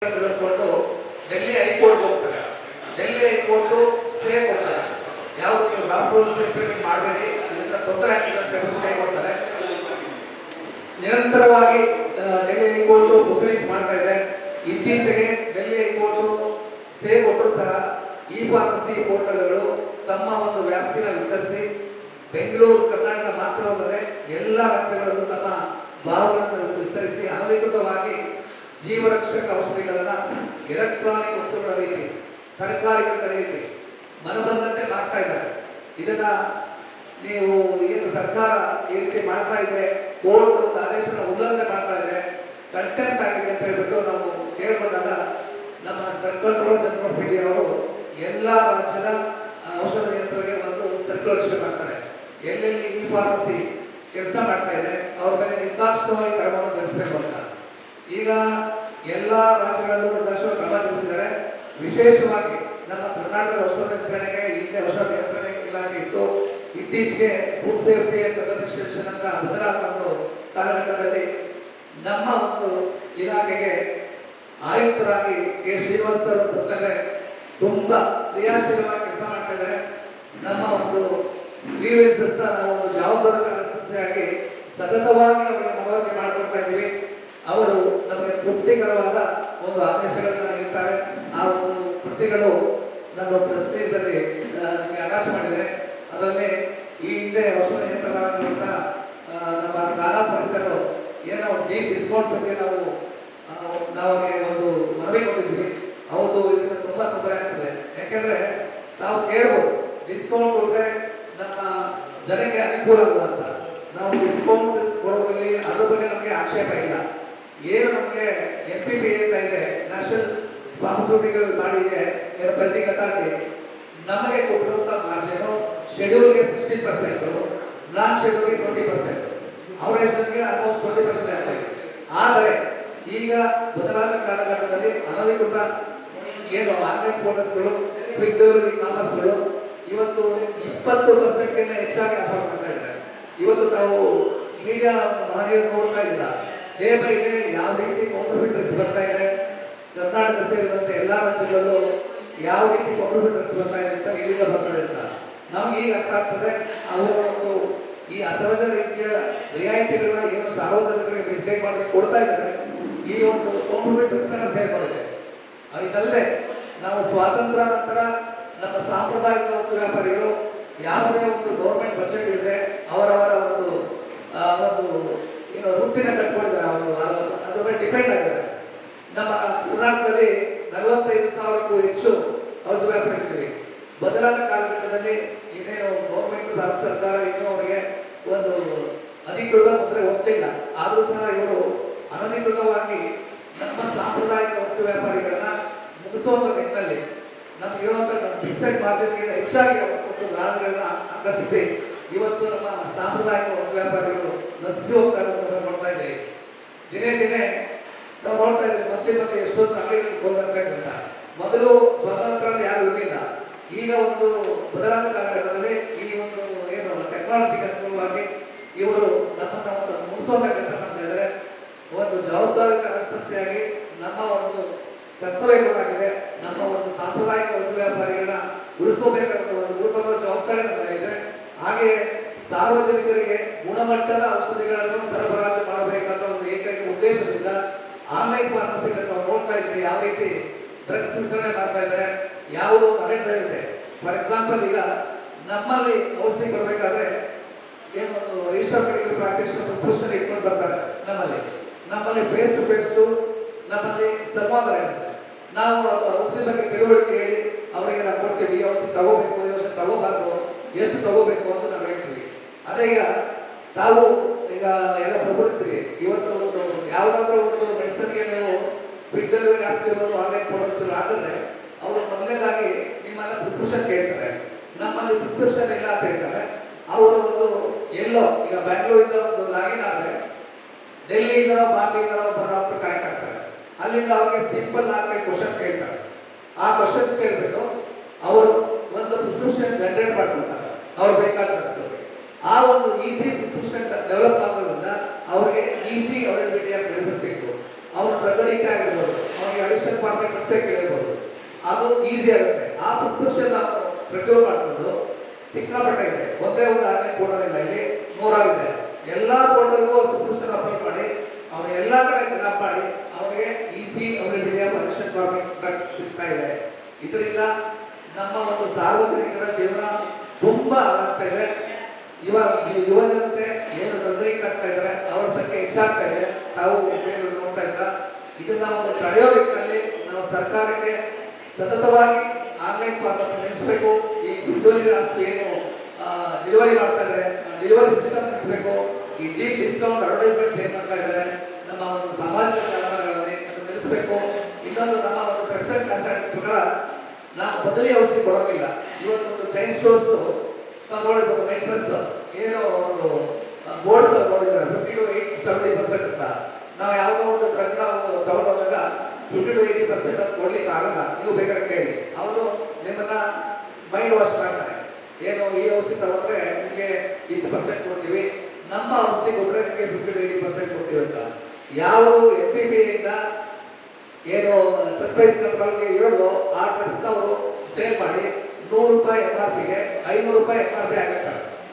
ತೆಗೆದುಕೊಂಡು ಡೆಲ್ಲಿ ಹೈಕೋರ್ಟ್ ಹೋಗ್ತಾರೆ. Delhi high court stay ಕೊಡ್ತಾರೆ. ಯಾವುದು ನೀವು ಡಾಕ್ಟರ್ ಇಂಪ್ಲಿಮೆಂಟ್ ಮಾಡಬೇಡಿ, ಇದರಿಂದ ತೊಂದರೆ ಆಗ್ತದೆ ಅಂತ ಸ್ಟೇ ಕೊಡ್ತಾರೆ. ನಿರಂತರವಾಗಿ ಡೆಲ್ಲಿ ಹೈಕೋರ್ಟ್ ಪ್ರೊಸೀಡಿಂಗ್ಸ್ ಮಾಡ್ತಾ ಇದೆ. ಇತ್ತೀಚೆಗೆ ಡೆಲ್ಲಿ ಹೈಕೋರ್ಟ್ ಸ್ಟೇ ಕೊಟ್ಟರು ಸಹ ಇ ಫಾರ್ಮಸಿ ಪೋರ್ಟಲ್ಗಳು ತಮ್ಮ ಒಂದು ವ್ಯಾಪ್ತಿನ ವಿಸ್ತರಿಸಿ ಬೆಂಗಳೂರು ಕರ್ನಾಟಕ ಮಾತ್ರವಲ್ಲದೆ ಎಲ್ಲ ರಾಜ್ಯಗಳಲ್ಲೂ ತಮ್ಮ ಭಾವಗಳನ್ನು ವಿಸ್ತರಿಸಿ ಅನಧಿಕೃತವಾಗಿ ಜೀವರಕ್ಷಕ ಔಷಧಿಗಳನ್ನ ಎಲೆಕ್ಟ್ರಾನಿಕ್ ವಸ್ತುಗಳ ರೀತಿ ತರಕಾರಿಗಳ ರೀತಿ ಮನಬಂದಂತೆ ಮಾಡ್ತಾ ಇದ್ದಾರೆ. ಇದನ್ನ ನೀವು ಏನು ಸರ್ಕಾರ ಈ ರೀತಿ ಮಾಡ್ತಾ ಇದೆ, ಕೋರ್ಟ್ ಆದೇಶನ ಉಲ್ಲಂಘನೆ ಮಾಡ್ತಾ ಇದೆ, ಕಂಟೆಂಪ್ಟ್ ಆಗಿದೆ ಅಂತ ಹೇಳ್ಬಿಟ್ಟು ನಾವು ಕೇಳ್ಕೊಂಡಾಗ ನಮ್ಮ ಡ್ರಗ್ ಕಂಟ್ರೋಲ್ ಜನರಲ್ ಅವರು ಎಲ್ಲ ರಾಜ್ಯದ ಔಷಧ ನಿಯಂತ್ರಣಕ್ಕೆ ಒಂದು ಸರ್ಕ್ಯುಲರ್ ಇಶ್ಯೂ ಮಾಡ್ತಾರೆ. ಎಲ್ಲೆಲ್ಲಿ ಇ ಫಾರ್ಮಸಿ ಕೆಲಸ ಮಾಡ್ತಾ ಇದೆ ಅವ್ರ ಮೇಲೆ ನಿರ್ದಾಕ್ಷಿಣ್ಯವಾಗಿ ಕ್ರಮವನ್ನು ತಿಳಿಸಬೇಕು ಅಂತ ಈಗ ಎಲ್ಲ ರಾಜ್ಯಗಳಲ್ಲೂ ಒಂದಷ್ಟು ಕ್ರಮ ತಿಳಿಸಿದ್ದಾರೆ. ವಿಶೇಷವಾಗಿ ನಮ್ಮ ಕರ್ನಾಟಕದ ಔಷಧ ನಿಯಂತ್ರಣೆಗೆ ಇಲ್ಲಿ ಔಷಧ ನಿಯಂತ್ರಣ ಇಲಾಖೆ ಇತ್ತು. ಇತ್ತೀಚೆಗೆ ಫುಡ್ ಸೇಫ್ಟಿ ಅಂಡ್ ಅಡ್ಮಿನಿಸ್ಟ್ರೇಷನ್ ಅಂತ ಬದಲಾದ ಒಂದು ಕಾಲಘಟ್ಟದಲ್ಲಿ ನಮ್ಮ ಒಂದು ಇಲಾಖೆಗೆ ಆಯುಕ್ತರಾಗಿ ಕೆ ಶ್ರೀನಿವಾಸ್ ಅವರು ತುಂಬಾ ಕ್ರಿಯಾಶೀಲವಾಗಿ ಕೆಲಸ ಮಾಡ್ತಾ ಇದ್ದಾರೆ. ನಮ್ಮ ಒಂದು ಗ್ರೀವೆನ್ಸಸ್ ನಾವು ಒಂದು ಜವಾಬ್ದಾರಿ ಸಂಸ್ಥೆಯಾಗಿ ಸತತವಾಗಿ ಅವರಿಗೆ ಮನವರಿಕೆ ಮಾಡಿಕೊಡ್ತಾ ಇದ್ದೀವಿ. ಅವರು ನಮಗೆ ತೃಪ್ತಿಕರವಾದ ಒಂದು ಆದೇಶಗಳನ್ನ ನೀಡ್ತಾರೆ. ಆ ಒಂದು ಕೃತಿಗಳು ನಮ್ಮ ಪ್ರೆಸ್ಟೇಜಲ್ಲಿ ನಮಗೆ ಅವಕಾಶ ಮಾಡಿದರೆ ಅದರಲ್ಲಿ ಈ ಹಿಂದೆ ಔಷಧ ನಿಯಂತ್ರಣ ನಮ್ಮ ಕಾಲ ಪರಿಸರರು ಏನೋ ಡೀಪ್ ಡಿಸ್ಕೌಂಟ್ ಬಗ್ಗೆ ನಾವು ಒಂದು ಮನವಿ ಕೊಟ್ಟಿದ್ವಿ. ಹೌದು, ಇದರಿಂದ ತುಂಬಾ ತೊಂದರೆ ಆಗ್ತದೆ. ಯಾಕೆಂದ್ರೆ ನಾವು ಕೇಳ್ಬೋದು ಡಿಸ್ಕೌಂಟ್ ಕೊಟ್ಟರೆ ನಮ್ಮ ಜನಕ್ಕೆ ಅನುಕೂಲ ಆಗಲ್ಲ ಅಂತ. ನಾವು ಡಿಸ್ಕೌಂಟ್ ಕೊಡೋದ್ರಲ್ಲಿ ಅದ್ರ ಬಗ್ಗೆ ನಮಗೆ ಆಕ್ಷೇಪ ಇಲ್ಲ. ಏನು ನಮಗೆ NPPA ಅಂತ ಇದೆ, ನ್ಯಾಷನಲ್ ಫಾರ್ಮಸ್ಯೂಟಿಕಲ್ ಬಾಡಿ ಇದೆ, ಪ್ರತಿ ಘಟಕಕ್ಕೆ ನಮಗೆ ಕೊಟ್ಟಿರುವಂತ ಮಾರ್ಜಿನ್ ಶೆಡ್ಯೂಲ್ಗೆ 60%, ನಾನ್ ಶೆಡ್ಯೂಲ್ಗೆ 20%, ಅವರೇಜ್ಗೆ ಆಲ್ಮೋಸ್ಟ್ 20% ಆಗ್ತದೆ. ಆದರೆ ಈಗ ಬದಲಾದ ಕಾಲಘಟ್ಟದಲ್ಲಿ ಅನಧಿಕೃತ ಏನು ಆನ್ಲೈನ್ ಪೋರ್ಟಲ್ಸ್ಗಳು, ಕ್ವಿಕ್ ಡೆಲಿವರಿ ಕಾಮರ್ಸ್ಗಳು ಇವತ್ತು 20% ಹೆಚ್ಚಾಗಿ ಆಫರ್ ಮಾಡ್ತಾ ಇದ್ದಾರೆ. ಇವತ್ತು ತಾವು ಮೀಡಿಯಾ ಮಹನೀಯರು ನೋಡ್ತಾ ಇದ್ದೀರಾ, ಡೇ ಬೈ ಡೇ ಯಾವ ರೀತಿ ಕೌಂಟರ್ಫಿಟ್ ಡ್ರಗ್ಸ್ ಬರ್ತಾ ಇದೆ, ಕರ್ನಾಟಕ ಸೇರಿದಂತೆ ಎಲ್ಲ ರಾಜ್ಯಗಳಲ್ಲೂ ಯಾವ ರೀತಿ ಕೌಂಟರ್ಫಿಟ್ ಡ್ರಗ್ಸ್ ಬರ್ತಾ ಇದೆ ಅಂತ ಇಲ್ಲಿಂದ ಬರ್ತಾರೆ ಅಂತ ನಮ್ಗೆ ಈಗ ಅರ್ಥ ಆಗ್ತದೆ. ಅವರು ಈ ಅಸಹಜ ರೀತಿಯ ರಿಯಾಯಿತಿಗಳನ್ನ ಏನು ಸಾರ್ವಜನಿಕರಿಗೆ ಮಿಸ್ಟೇಕ್ ಮಾಡಿ ಕೊಡ್ತಾ ಇದ್ದಾರೆ, ಈ ಒಂದು ಕೌಂಟರ್ಫಿಟ್ ಡ್ರಗ್ಸ್ ಸೇರ್ಪಡಿದೆ. ಇದಲ್ಲದೆ ನಾವು ಸ್ವಾತಂತ್ರ್ಯ ನಂತರ ನಮ್ಮ ಸಾಂಪ್ರದಾಯಿಕ ಒಂದು ವ್ಯಾಪಾರಿಗಳು ಯಾವುದೇ ಒಂದು ಗೌರ್ಮೆಂಟ್ ಬಜೆಟ್ ಇದೆ ಅವರವರ ಒಂದು ಏನು ವೃತ್ತಿನ ಕಟ್ಕೊಂಡಿದ್ದಾರೆ, ಅವರು ಅದ್ರ ಮೇಲೆ ಡಿಪೆಂಡ್ ಆಗಿದ್ದಾರೆ. ನಮ್ಮ ಕರ್ನಾಟಕದಲ್ಲಿ 45,000ಕ್ಕೂ ಹೆಚ್ಚು ಔಷಧ ವ್ಯಾಪಾರಿಗಳಿವೆ. ಬದಲಾದ ಕಾಲಘಟ್ಟದಲ್ಲಿ ಇನ್ನೇನು ಗೌರ್ಮೆಂಟ್ ಭಾರತ ಸರ್ಕಾರ ಇನ್ನೂ ಅವರಿಗೆ ಒಂದು ಅಧಿಕೃತ ಮುದ್ರೆ ಒಪ್ಪಿಲ್ಲ. ಆದರೂ ಸಹ ಇವರು ಅನಧಿಕೃತವಾಗಿ ನಮ್ಮ ಸಾಂಪ್ರದಾಯಿಕ ವಸ್ತು ವ್ಯಾಪಾರಿಗಳನ್ನ ಮುಗಿಸುವಂತ ನಿಟ್ಟಿನಲ್ಲಿ ನಮ್ಗೆ ಇರುವಂತ ಡಿಸೈಡ್ ಮಾರ್ಜಿನ್ಗಿಂತ ಹೆಚ್ಚಾಗಿ ಒಂದು ಗ್ರಾಹಕಗಳನ್ನ ಆಕರ್ಷಿಸಿ ಇವತ್ತು ನಮ್ಮ ಸಾಂಪ್ರದಾಯಿಕ ವಸ್ತು ವ್ಯಾಪಾರಿಗಳು ನಶಿಸಿ ಹೋಗ್ತಾರೆ ನೋಡ್ತಾ ಇದ್ದೇವೆ. ದಿನೇ ದಿನೇ ನಾವು ನೋಡ್ತಾ ಇದ್ದೇವೆ ಮತ್ತೆ ಎಷ್ಟೊಂದು ಅಂಗಡಿಗಳು. ಮೊದಲು ಸ್ವಾತಂತ್ರ್ಯ ಯಾರು ಇರಲಿಲ್ಲ. ಈಗ ಒಂದು ಬದಲಾದ ಕಾಲಘಟ್ಟದಲ್ಲಿ ಈ ಒಂದು ಏನು ಟೆಕ್ನಾಲಜಿಗೆ ಅನುಕೂಲವಾಗಿ ಇವರು ನಮ್ಮನ್ನ ಒಂದು ಮುಗಿಸುವಂತ ಕೆಲಸ ಮಾಡ್ತಾ ಇದ್ದಾರೆ. ಒಂದು ಜವಾಬ್ದಾರಿಕರ ಸಂಸ್ಥೆಯಾಗಿ ನಮ್ಮ ಒಂದು ಕರ್ತವ್ಯಗಳಾಗಿದೆ. ನಮ್ಮ ಒಂದು ಸಾಂಪ್ರದಾಯಿಕ ವಸ್ತು ವ್ಯಾಪಾರಿಗಳನ್ನ ಉಳಿಸ್ಕೋಬೇಕಾದ ಒಂದು ಗುರುತವಾದ ಜವಾಬ್ದಾರಿ ನಮ್ಮ ಇದೆ. ಹಾಗೆ ಸಾರ್ವಜನಿಕರಿಗೆ ಗುಣಮಟ್ಟದ ಔಷಧಿಗಳನ್ನು ಸರಬರಾಜು ಮಾಡಬೇಕಾದ ಒಂದು ಏಕೈಕ ಉದ್ದೇಶದಿಂದ ಆನ್ಲೈನ್ ಫಾರ್ಮಸಿಗಳನ್ನು ನಾವು ನೋಡ್ತಾ ಇದ್ದೀವಿ. ಯಾವ ರೀತಿ ಡ್ರಗ್ಸ್ ವಿತರಣೆ ಮಾಡ್ತಾ ಇದ್ದಾರೆ, ಯಾವುದು ಅಡೆಂಡ ಇದೆ. ಫಾರ್ ಎಕ್ಸಾಂಪಲ್, ಈಗ ನಮ್ಮಲ್ಲಿ ಔಷಧಿ ಕೊಡಬೇಕಾದ್ರೆ ಏನು ಒಂದು ರಿಜಿಸ್ಟರ್ ಮೆಡಿಕಲ್ ಪ್ರಾಕ್ಟೀಷನರ್ ಪ್ರಿಸ್ಕ್ರಿಪ್ಷನ್ ಇಟ್ಕೊಂಡು ಬರ್ತಾರೆ. ನಮ್ಮಲ್ಲಿ ಫೇಸ್ ಟು ಫೇಸ್ ನಮ್ಮಲ್ಲಿ ಸಂವಾದ ಇರುತ್ತೆ. ನಾವು ಔಷಧಿ ಬಗ್ಗೆ ತಿಳುವಳಿಕೆ ಹೇಳಿ ಅವರಿಗೆ ನಾವು ಕೊಡ್ತೀವಿ. ಈ ಔಷಧಿ ತಗೋಬೇಕು, ಈ ಔಷಧಿ ತಗೋಬಾರ್ದು, ಎಷ್ಟು ತಗೋಬೇಕು ಅಂತ ನಾವು ಹೇಳ್ತೀವಿ. ಅದೇ ಈಗ ತಾವು ಈಗ ಎಲ್ಲ ಪ್ರಭುತ್ವರಿಗೆ ಇವತ್ತು ಒಂದು ಯಾವುದಾದ್ರೂ ಒಂದು ಮೆಡಿಸನ್ಗೆ ನೀವು ಕ್ವಿಕ್ ಡೆಲಿವರಿ ಆಗ್ತಿರ್ಬೋದು, ಆನ್ಲೈನ್ ಪೋರ್ಟಲ್ಸ್ ಆಗಿದ್ರೆ ಅವರು ಮೊದಲನೇದಾಗಿ ನಿಮ್ಮನ್ನ ಪ್ರಿಸ್ಕ್ರಿಪ್ಷನ್ ಕೇಳ್ತಾರೆ. ನಮ್ಮಲ್ಲಿ ಪ್ರಿಸ್ಕ್ರಿಪ್ಷನ್ ಇಲ್ಲ ಅಂತ ಹೇಳ್ತಾರೆ. ಅವರು ಒಂದು ಎಲ್ಲೋ ಈಗ ಬೆಂಗಳೂರಿಂದ ಒಂದು ಲಾಗಿನ್ ಆದರೆ ಡೆಲ್ಲಿಯಿಂದ ಬಾಂಬೆಯಿಂದ ಡಾಕ್ಟರ್ ಕನೆಕ್ಟ್ ಆಗ್ತಾರೆ. ಅಲ್ಲಿಂದ ಅವ್ರಿಗೆ ಸಿಂಪಲ್ 4 ಕ್ವಶನ್ ಕೇಳ್ತಾರೆ. ಆ ಕ್ವಶನ್ಸ್ ಕೇಳ್ಬಿಟ್ಟು ಅವರು ಒಂದು ಪ್ರಿಸ್ಕ್ರಿಪ್ಷನ್ ಜನರೇಟ್ ಮಾಡ್ಕೊಳ್ತಾರೆ. ಅವ್ರು ಬೇಕಾದ ಆ ಒಂದು ಈಸಿ ಪ್ರಿಸ್ಕ್ರಿಪ್ಷನ್ ಡೆವಲಪ್ ಆಗೋದ್ರಿಂದ ಅವ್ರಿಗೆ ಈಸಿ ಅವೈಲಬಿಲಿಟಿ ಆಫ್ ಮೆಡಿಸಿನ್ ಸಿಕ್ತು. ಅವ್ರ ಪ್ರಗಡಿಕೆ ಆಗಿರ್ಬೋದು, ಅವ್ರಿಗೆ ಅಡಿಷನ್ ರೂಪಾಯಿ ಖರ್ಚೆ ಕೇಳಿರ್ಬೋದು, ಅದು ಈಸಿ ಆಗುತ್ತೆ. ಆ ಪ್ರಿಸ್ಕ್ರಿಪ್ಷನ್ ನಾವು ಪ್ರಕ್ಯೂರ್ ಮಾಡಿಕೊಂಡು ಸಿಕ್ಕಾಪಟ್ಟೆ ಇದೆ, ಒಂದೇ ಒಂದು ಆನ್ಲೈನ್ ಪೋರ್ಟಲ್ ಇಲ್ಲ, ಇಲ್ಲಿ 100 ಇದೆ. ಎಲ್ಲಾ ಪೋರ್ಟಲ್ಗೂ ಪ್ರಿಸ್ಕ್ರಿಪ್ಷನ್ ಅಪ್ಲೋಡ್ ಮಾಡಿ ಅವನ ಎಲ್ಲಾ ಕಡೆ ಕ್ಲಿಕ್ ಮಾಡಿ ಅವನಿಗೆ easy availability permission farming drugs ಸಿಗ್ತಾ ಇದೆ. ಇದರಿಂದ ನಮ್ಮ ಒಂದು ಸಾರ್ವಜನಿಕರ ಜೀವನ ತುಂಬಾ ಆಗ್ತಾ ಇದೆ. ಇವಾಗ ಯುವ ಜನತೆ ಏನು ತೊಂದರೆಗೆ ಆಗ್ತಾ ಇದ್ದಾರೆ, ಅವರ ಸಂಖ್ಯೆ ಹೆಚ್ಚಾಗ್ತಾ ಇದೆ. ತಾವು ನೋಡ್ತಾ ಇದ್ದ ಇದನ್ನ ಒಂದು ತಡೆಯೋ ನಿಟ್ಟಿನಲ್ಲಿ ನಾವು ಸರ್ಕಾರಕ್ಕೆ ಸತತವಾಗಿ ಆನ್ಲೈನ್ ಫಾರ್ಮಸಿ ನಿಲ್ಲಿಸಬೇಕು. ಈ ದುಡ್ಡು ಅಷ್ಟು ಏನು ಡೆಲಿವರಿ ಮಾಡ್ತಾ ಇದ್ದಾರೆ, ಡೆಲಿವರಿ ಸಿಸ್ಟಮ್ ನಿಲ್ಲಿಸಬೇಕು. ಈ ಡೀಪ್ ಡಿಸ್ಕೌಂಟ್ ಅಡ್ವರ್ಟೈಸ್ಮೆಂಟ್ಸ್ ಏನ್ ಮಾಡ್ತಾ ಇದ್ದಾರೆ ನಮ್ಮ ಒಂದು ಸಾಮಾಜಿಕ ಜಾಲತಾಣಗಳಲ್ಲಿ ನಿಲ್ಲಿಸಬೇಕು. ಇನ್ನೊಂದು ನಮ್ಮ ಒಂದು ಪ್ರೆಸೆಂಟ್ ಪ್ರಕಾರ ನಾವು ಬದಲಿ ಔಷಧಿ ಕೊಡೋದಿಲ್ಲ. ಇವತ್ತು ಒಂದು ಚೈನ್ ಸ್ಟೋರ್ಸ್ ನೋಡಿರ್ಬೋದು, ಮೈಕ್ರಸ್ ಏನೋ ಒಂದು ಬೋರ್ಡ್ ನೋಡಿದ್ರೆ 50 to 70% ಅಂತ. ನಾವು ಯಾವುದೋ ಒಂದು ಡ್ರಗ್ ನಾವು ತಗೊಂಡೋದಾಗ 50 to 80% ಅಂತ ಕೊಡ್ಲಿಕ್ಕೆ ಆಗಲ್ಲ. ನೀವು ಬೇಕಾದ್ರೆ ಕೇಳಿ, ಅವರು ನಿಮ್ಮನ್ನ ಮೈಂಡ್ ವಾಶ್ ಮಾಡ್ತಾರೆ. ಏನು ಈ ಔಷಧಿ ತಗೊಂಡ್ರೆ ನಿಮಗೆ ಇಷ್ಟು ಪರ್ಸೆಂಟ್ ಕೊಡ್ತೀವಿ, ನಮ್ಮ ಔಷಧಿ ಕೊಟ್ಟರೆ ನಿಮಗೆ 50 to 80% ಕೊಡ್ತೀವಿ ಅಂತ. ಯಾವುದು FPP ಇಂದ ಏನು ಪ್ರೈಸ್ ಕಂಟ್ರೋಲ್ಗೆ ಇರೋದು ಆ ಡ್ರಗ್ಸ್ನ ಅವರು ಸೇಲ್ ಮಾಡಿ 100 ರೂಪಾಯಿ MRP ಗೆ 500 ರೂಪಾಯಿ MRP ಆಗುತ್ತೆ.